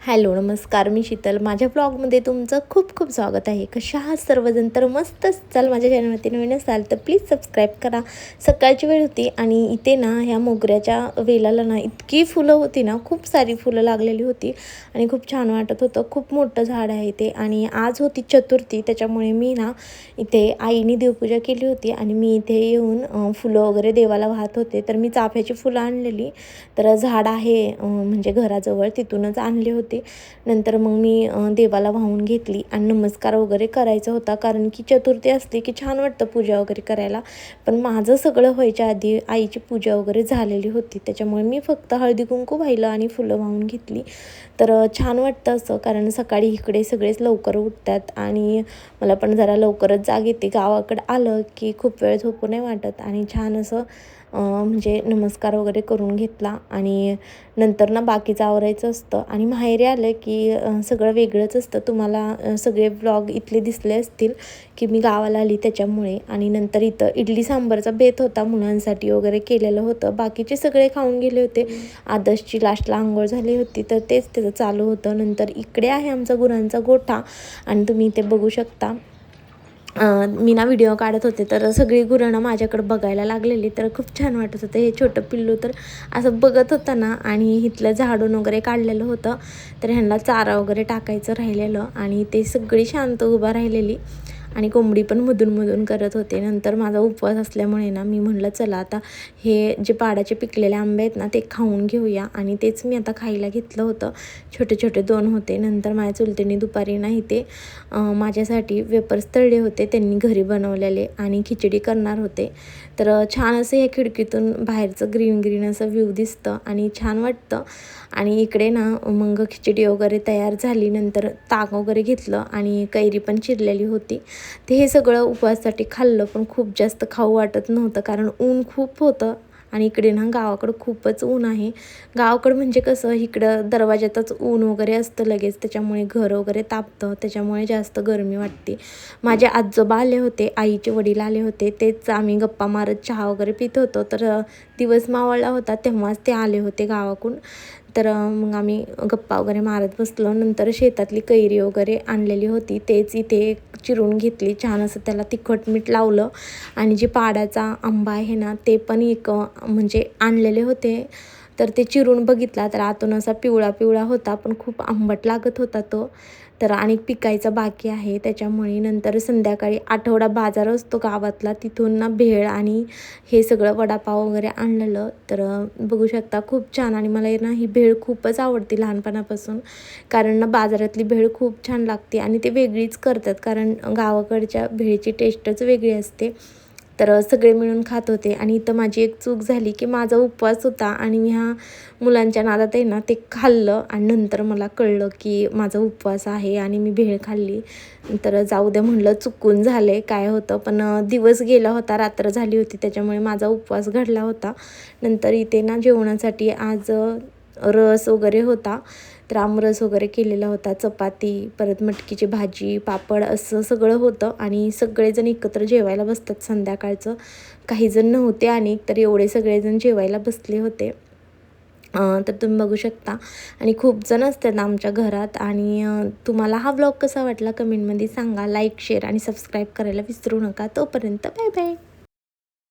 Hello नमस्कार, मी शीतल. माझ्या ब्लॉगमध्ये तुमचं खूप खूप स्वागत आहे. कशा आहात सर्वजण? तर मस्तच. चल, माझ्या चॅनलवरती नवीन असाल तर प्लीज सबस्क्राईब करा. सकाळची वेळ होती आणि इथे ना ह्या मोगऱ्याच्या वेलाला ना इतकी फुलं होती ना, खूप सारी फुलं लागलेली होती आणि खूप छान वाटत होतं. खूप मोठं झाड आहे ते. आणि आज होती चतुर्थी, त्याच्यामुळे मी ना इथे आईने देवपूजा केली होती आणि मी इथे येऊन फुलं वगैरे देवाला वाहत होते. तर मी चाफ्याची फुलं आणलेली, तर झाड आहे म्हणजे घराजवळ, तिथूनच आणले होते. नंतर मग मी देवाला वाहून घेतली आणि नमस्कार वगैरे करायचा होता, कारण की चतुर्थी असते की छान वाटतं पूजा वगैरे करायला. पण माझं सगळं व्हायच्या आधी आईची पूजा वगैरे झालेली होती, त्याच्यामुळे मी फक्त हळदी कुंकू वाहिलं आणि फुलं वाहून घेतली. तर छान वाटतं असं, कारण सकाळी इकडे सगळेच लवकर उठतात आणि मला पण जरा लवकरच जाग येते. गावाकडे आलं की खूप वेळ झोपू नाही वाटत आणि छान असं म्हणजे नमस्कार वगैरे करून घेतला आणि नंतर ना बाकीचं आवरायचं असतं. आणि माहेरी आलं की सगळं वेगळंच असतं. तुम्हाला सगळे व्लॉग इथले दिसले असतील की मी गावाला आली त्याच्यामुळे. आणि नंतर इथं इडली सांबारचा बेत होता, मुलांसाठी वगैरे केलेलं होतं. बाकीचे सगळे खाऊन गेले होते. आदर्शची लास्टला आंघोळ झाली होती, तर तेच त्याचं चालू होतं. नंतर इकडे आहे आमचा गुरांचा गोठा आणि तुम्ही इथे बघू शकता. मी ना व्हिडिओ काढत होते तर सगळी गुरं माझ्याकडे बघायला लागलेली, तर खूप छान वाटत होतं. हे छोटं पिल्लू तर असं बघत होतं ना, आणि इथलं झाडून वगैरे काढलेलं होतं, तर ह्यांना चारा वगैरे टाकायचं राहिलेलं आणि ते सगळी शांत उभा राहिलेली आणि कोंबडी पण मधून करत होते. नंतर माझा उपवास असल्यामुळे ना मी म्हटलं चला आता हे जे पाडाचे पिकलेले आंबे आहेत ना ते खाऊन घेऊया, आणि तेच मी आता खायला घेतलं होतं. छोटे छोटे 2 होते. नंतर माझ्या चुलतीने दुपारी ना इथे माझ्यासाठी वेपर्स तळले होते, त्यांनी घरी बनवलेले, आणि खिचडी करणार होते. तर छान असं या खिडकीतून बाहेरचं ग्रीन असं व्ह्यू दिसतं आणि छान वाटतं. आणि इकडे ना मग खिचडी वगैरे तयार झाली. नंतर ताक वगैरे घेतलं आणि कैरी पण चिरलेली होती. ते हे सगळं उपवासासाठी खाल्लं, पण खूप जास्त खाऊ वाटत नव्हतं, कारण ऊन खूप होतं. आणि इकडे ना गावाकडं खूपच ऊन आहे. गावाकडं म्हणजे कसं, इकडं दरवाज्यातच ऊन वगैरे असतं लगेच, त्याच्यामुळे घर वगैरे तापतं, त्याच्यामुळे जास्त गरमी वाटते. माझे आजोबा आले होते, आईचे वडील आले होते, तेच आम्ही गप्पा मारत चहा वगैरे पित होतो. तर दिवस मावळला होता तेव्हाच ते आले होते गावाकडून. तर मग आम्ही गप्पा वगैरे मारत बसलो. नंतर शेतातली कैरी वगैरे आणलेली होती, तेच इथे चिरून घेतली. छान असं त्याला तिखट मीठ लावलं. आणि जे पाडाचा आंबा आहे ना ते पण एक म्हणजे आणलेले होते, तर ते चिरून बघितला तर आतून असा पिवळा होता, पण खूप आंबट लागत होता तो. तर आणि पिकायचा बाकी आहे, त्याच्यामुळे नंतर संध्याकाळी आठवडा बाजार असतो गावातला, तिथून ना भेळ आणि हे सगळं वडापाव वगैरे आणलेलं. तर बघू शकता खूप छान. आणि मला ना ही भेळ खूपच आवडते लहानपणापासून, कारण ना बाजारातली भेळ खूप छान लागते आणि ते वेगळीच करतात, कारण गावाकडच्या भेळची टेस्टच वेगळी असते. तर सगळे मिळून खात होते. आणि इथं माझी एक चूक झाली की माझा उपवास होता आणि मी ह्या मुलांच्या नादात आहे ना ते खाल्लं, आणि नंतर मला कळलं की माझा उपवास आहे आणि मी भेळ खाल्ली. तर जाऊ दे म्हणलं, चुकून झाले, काय होतं. पण दिवस गेला होता, रात्र झाली होती, त्याच्यामुळे माझा उपवास घडला होता. नंतर इथे ना जेवणासाठी आज रस वगैरे होता, तर आमरस वगैरे केलेला होता, चपाती, परत मटकीची भाजी, पापड असं सगळं होतं. आणि सगळेजण एकत्र जेवायला बसतात संध्याकाळचं. काही जण नव्हते आणि तर एवढे सगळेजण जेवायला बसले होते. तर तुम्ही बघू शकता. आणि खूप जण असतात आमच्या घरात. आणि तुम्हाला हा व्लॉग कसा वाटला कमेंटमध्ये सांगा. लाईक, शेअर आणि सबस्क्राईब करायला विसरू नका. तोपर्यंत बाय बाय.